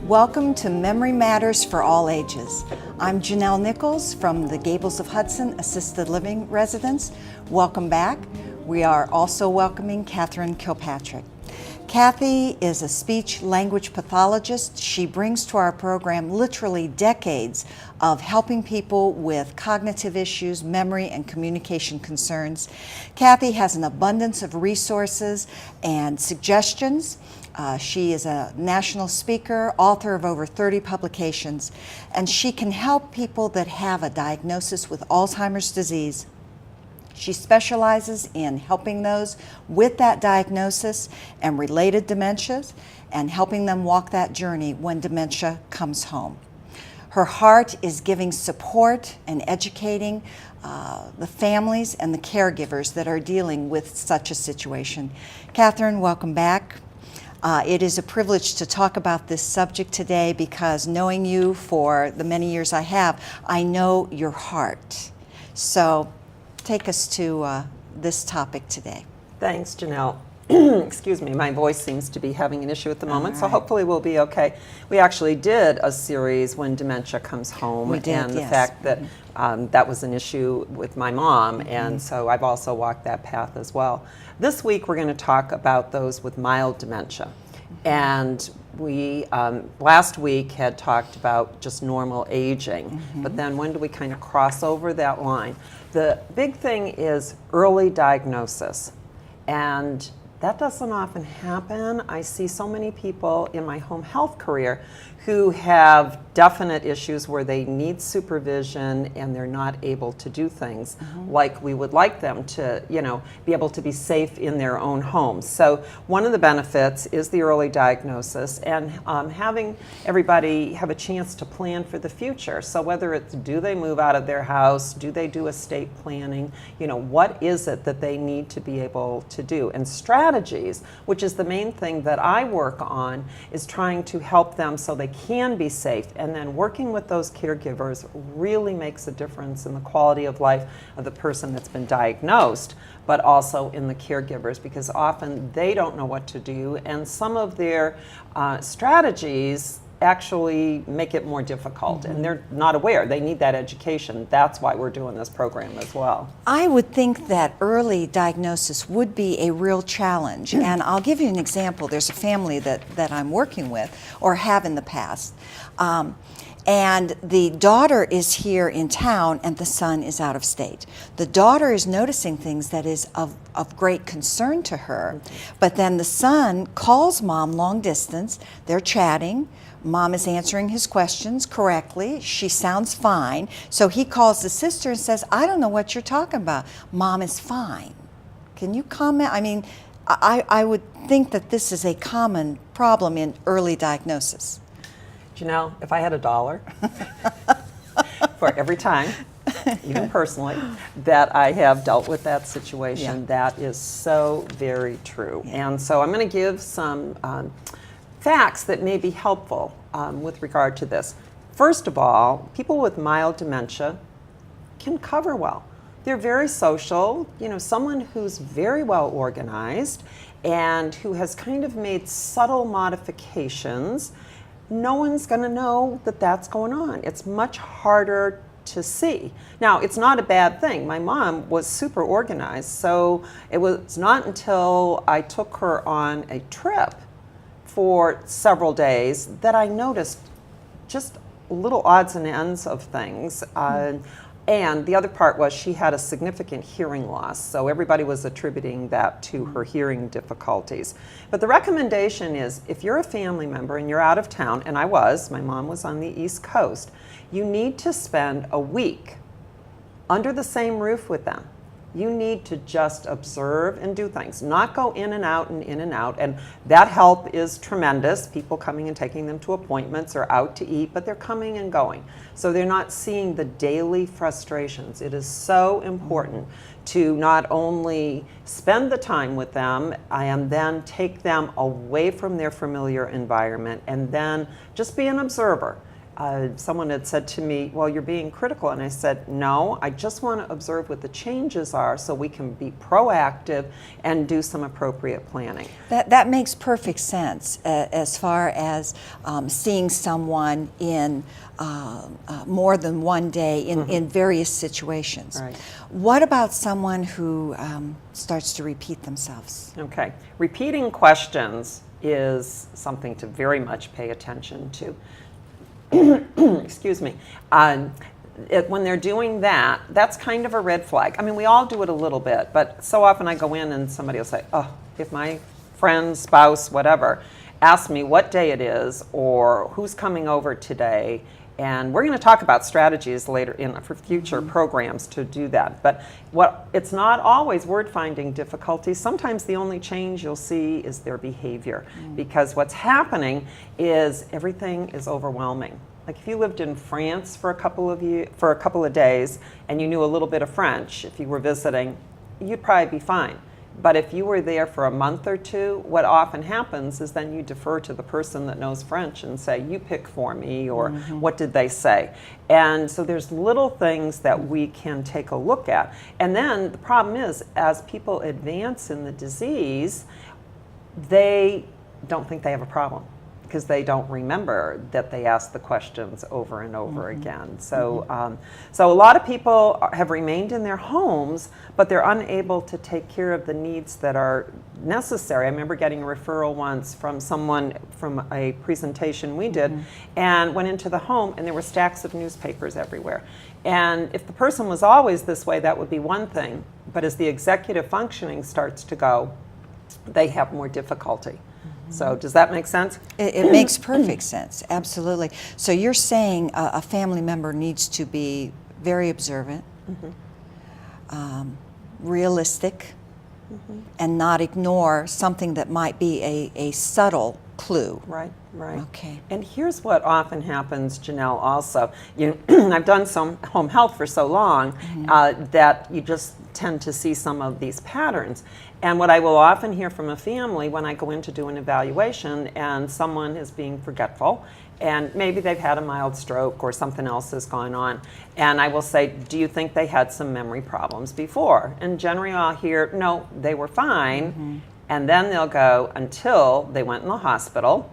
Welcome to Memory Matters for All Ages. I'm Janelle Nichols from the Gables of Hudson Assisted Living Residence. Welcome back. We are also welcoming Catherine Kilpatrick. Kathy is a speech language pathologist. She brings to our program literally decades of helping people with cognitive issues, memory, and communication concerns. Kathy has an abundance of resources and suggestions. She is a national speaker, author of over 30 publications, and she can help people that have a diagnosis with Alzheimer's disease. She specializes in helping those with that diagnosis and related dementias and helping them walk that journey when dementia comes home. Her heart is giving support and educating the families and the caregivers that are dealing with such a situation. Catherine, welcome back. It is a privilege to talk about this subject today because knowing you for the many years I have, I know your heart. So take us to this topic today. Thanks, Janelle. Excuse me, my voice seems to be having an issue at the moment, so hopefully we'll be okay. We actually did a series when dementia comes home, we did, and the yes. fact that that was an issue with my mom, and so I've also walked that path as well. This week we're going to talk about those with mild dementia, and we last week had talked about just normal aging, but then when do we kind of cross over that line? The big thing is early diagnosis, and that doesn't often happen. I see so many people in my home health career who have definite issues where they need supervision and they're not able to do things like we would like them to, be able to be safe in their own homes. So one of the benefits is the early diagnosis and having everybody have a chance to plan for the future. So whether it's do they move out of their house, do they do estate planning, what is it that they need to be able to do? And strategies, which is the main thing that I work on, is trying to help them so they can be safe, and then working with those caregivers really makes a difference in the quality of life of the person that's been diagnosed, but also in the caregivers, because often they don't know what to do, and some of their strategies actually make it more difficult, and they're not aware. They need that education. That's why we're doing this program as well. I would think that early diagnosis would be a real challenge, and I'll give you an example. There's a family that I'm working with, or have in the past, and the daughter is here in town and the son is out of state. The daughter is noticing things that is of great concern to her, but then the son calls mom long distance. They're chatting. Mom is answering his questions correctly. She sounds fine. So he calls the sister and says, I don't know what you're talking about. Mom is fine. Can you comment? I mean, I would think that this is a common problem in early diagnosis. Janelle, if I had $1 for every time, even personally, that I have dealt with that situation, that is so very true. And so I'm going to give some facts that may be helpful with regard to this. First of all, people with mild dementia can cover well. They're very social, someone who's very well organized and who has kind of made subtle modifications. No one's going to know that that's going on. It's much harder to see. Now, it's not a bad thing. My mom was super organized, so it was not until I took her on a trip for several days that I noticed just little odds and ends of things. And the other part was she had a significant hearing loss, so everybody was attributing that to her hearing difficulties. But the recommendation is, if you're a family member and you're out of town, and my mom was on the East Coast, you need to spend a week under the same roof with them. You need to just observe and do things, not go in and out and in and out. And that help is tremendous. People coming and taking them to appointments or out to eat, but they're coming and going. So they're not seeing the daily frustrations. It is so important to not only spend the time with them and then take them away from their familiar environment and then just be an observer. someone had said to me, well, you're being critical. And I said, no, I just want to observe what the changes are so we can be proactive and do some appropriate planning. That makes perfect sense as far as seeing someone in more than one day in various situations. Right. What about someone who starts to repeat themselves? Okay. Repeating questions is something to very much pay attention to. Excuse me. When they're doing that, that's kind of a red flag. I mean, we all do it a little bit, but so often I go in and somebody will say, oh, if my friend, spouse, whatever, asks me what day it is or who's coming over today, and we're going to talk about strategies later for future programs to do that. But it's not always word finding difficulties. Sometimes the only change you'll see is their behavior, because what's happening is everything is overwhelming. Like if you lived in France for a couple of days and you knew a little bit of French, if you were visiting, you'd probably be fine. But if you were there for a month or two, what often happens is then you defer to the person that knows French and say, you pick for me, or what did they say? And so there's little things that we can take a look at. And then the problem is, as people advance in the disease, they don't think they have a problem, because they don't remember that they asked the questions over and over again. So, so a lot of people have remained in their homes, but they're unable to take care of the needs that are necessary. I remember getting a referral once from someone from a presentation we did, and went into the home, and there were stacks of newspapers everywhere. And if the person was always this way, that would be one thing. But as the executive functioning starts to go, they have more difficulty. So does that make sense? It makes perfect sense, absolutely. So you're saying a family member needs to be very observant, realistic, and not ignore something that might be a subtle clue. Right, right. Okay. And here's what often happens, Janelle, also. I've done some home health for so long that you just tend to see some of these patterns. And what I will often hear from a family when I go in to do an evaluation and someone is being forgetful, and maybe they've had a mild stroke or something else has gone on, and I will say, do you think they had some memory problems before? And generally I'll hear, no, they were fine. And then they'll go, until they went in the hospital,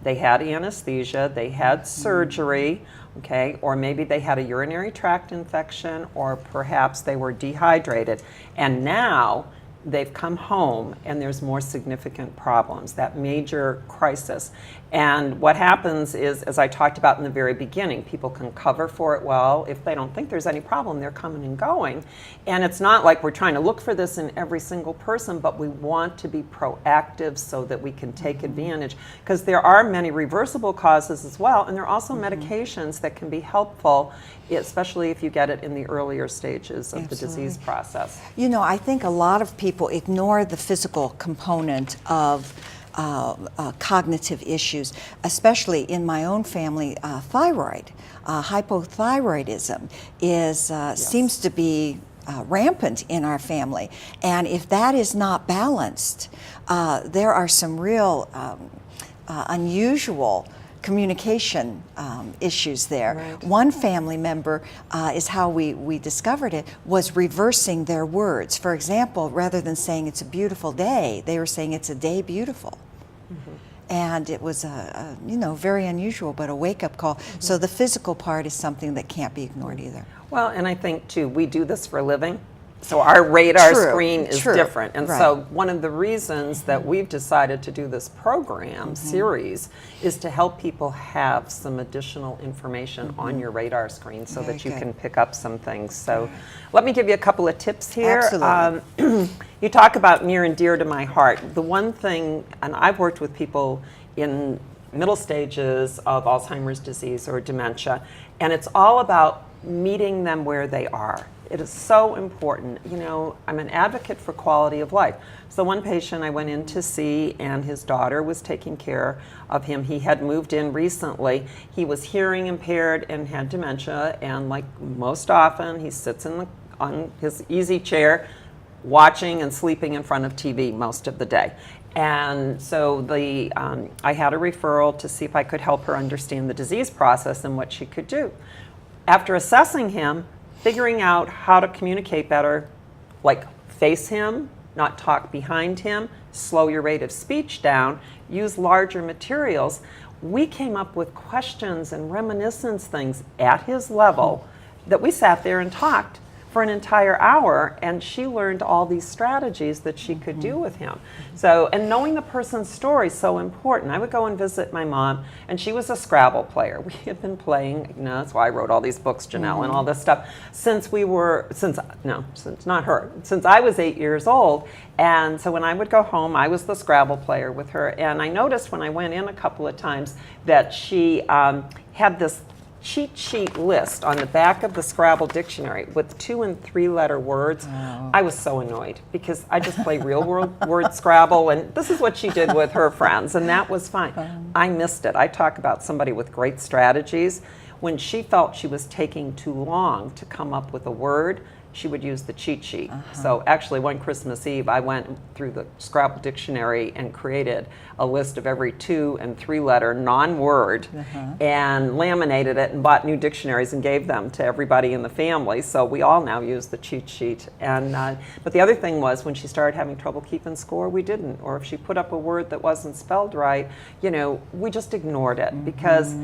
they had anesthesia, they had surgery, okay, or maybe they had a urinary tract infection, or perhaps they were dehydrated. And now they've come home and there's more significant problems, that major crisis. And what happens is, as I talked about in the very beginning, people can cover for it well. If they don't think there's any problem, they're coming and going. And it's not like we're trying to look for this in every single person, but we want to be proactive so that we can take advantage. Because there are many reversible causes as well, and there are also medications that can be helpful, especially if you get it in the earlier stages of the disease process. You know, I think a lot of people ignore the physical component of cognitive issues, especially in my own family. Thyroid, hypothyroidism is seems to be rampant in our family, and if that is not balanced, there are some real unusual communication issues there. Right. One family member, is how we discovered it, was reversing their words. For example, rather than saying it's a beautiful day, they were saying it's a day beautiful. And it was very unusual, but a wake-up call. So the physical part is something that can't be ignored either. Well, and I think too, we do this for a living. So our radar screen is different. And so one of the reasons that we've decided to do this program series is to help people have some additional information on your radar screen so that you can pick up some things. So let me give you a couple of tips here. Absolutely. You talk about near and dear to my heart. The one thing, and I've worked with people in middle stages of Alzheimer's disease or dementia, and it's all about meeting them where they are. It is so important. You know, I'm an advocate for quality of life. So one patient I went in to see, and his daughter was taking care of him. He had moved in recently. He was hearing impaired and had dementia, and like most often, he sits on his easy chair, watching and sleeping in front of TV most of the day. And so I had a referral to see if I could help her understand the disease process and what she could do. After assessing him, figuring out how to communicate better, like face him, not talk behind him, slow your rate of speech down, use larger materials, we came up with questions and reminiscence things at his level that we sat there and talked for an entire hour, and she learned all these strategies that she could do with him. So, and knowing the person's story is so important. I would go and visit my mom, and she was a Scrabble player. We had been playing, that's why I wrote all these books, Janelle, and all this stuff, since I was 8 years old. And so when I would go home, I was the Scrabble player with her, and I noticed when I went in a couple of times that she had this cheat sheet list on the back of the Scrabble dictionary with 2- and 3-letter words. Oh. I was so annoyed because I just play real world word Scrabble, and this is what she did with her friends, and that was fine. I missed it. I talk about somebody with great strategies. When she felt she was taking too long to come up with a word, she would use the cheat sheet. So actually one Christmas Eve, I went through the Scrabble dictionary and created a list of every 2- and 3-letter non-word and laminated it and bought new dictionaries and gave them to everybody in the family. So we all now use the cheat sheet. And but the other thing was when she started having trouble keeping score, we didn't. Or if she put up a word that wasn't spelled right, we just ignored it because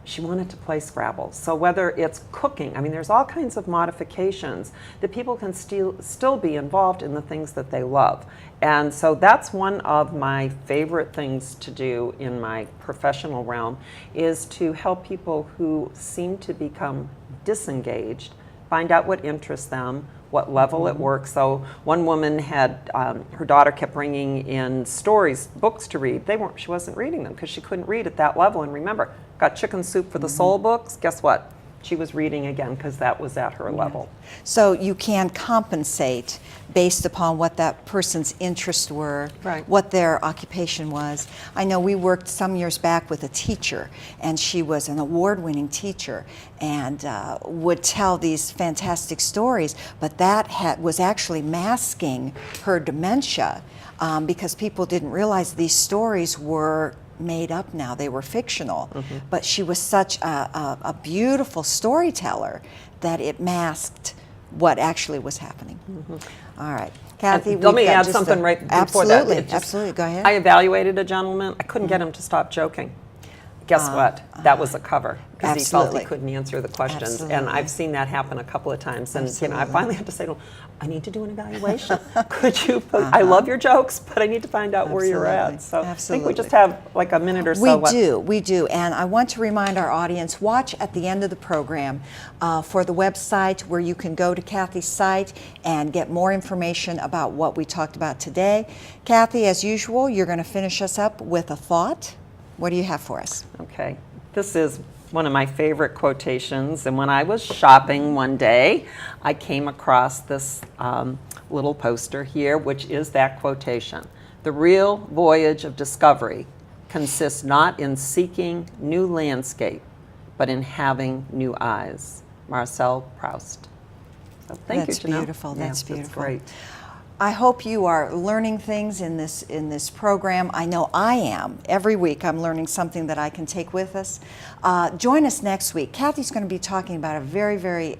she wanted to play Scrabble. So whether it's cooking, I mean, there's all kinds of modifications that people can still be involved in the things that they love. And so that's one of my favorite things to do in my professional realm, is to help people who seem to become disengaged, find out what interests them, what level it works. So one woman had, her daughter kept bringing in stories, books to read. She wasn't reading them because she couldn't read at that level. And remember, got Chicken Soup for the Soul books. Guess what? She was reading again because that was at her level. So you can compensate based upon what that person's interests were, what their occupation was. I know we worked some years back with a teacher, and she was an award-winning teacher and would tell these fantastic stories, but that was actually masking her dementia because people didn't realize these stories were made up now. They were fictional. But she was such a beautiful storyteller that it masked what actually was happening. All right. Kathy, let me add something right before that. Absolutely, go ahead. I evaluated a gentleman. I couldn't get him to stop joking. Guess what? That was a cover because he felt he couldn't answer the questions. And I've seen that happen a couple of times. And I finally had to say to him, I need to do an evaluation. Could you put, I love your jokes, but I need to find out where you're at. So I think we just have like a minute or so left. We do. And I want to remind our audience, watch at the end of the program for the website where you can go to Kathy's site and get more information about what we talked about today. Kathy, as usual, you're going to finish us up with a thought. What do you have for us? Okay. This is one of my favorite quotations. And when I was shopping one day, I came across this little poster here, which is that quotation. The real voyage of discovery consists not in seeking new landscape, but in having new eyes. Marcel Proust. So thank you, Janelle. Beautiful. That's beautiful. That's great. I hope you are learning things in this program. I know I am. Every week I'm learning something that I can take with us. Join us next week. Kathy's going to be talking about a very, very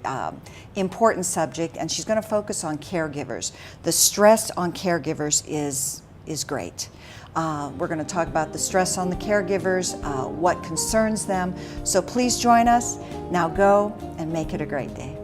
important subject, and she's going to focus on caregivers. The stress on caregivers is great. We're going to talk about the stress on the caregivers, what concerns them. So please join us. Now go and make it a great day.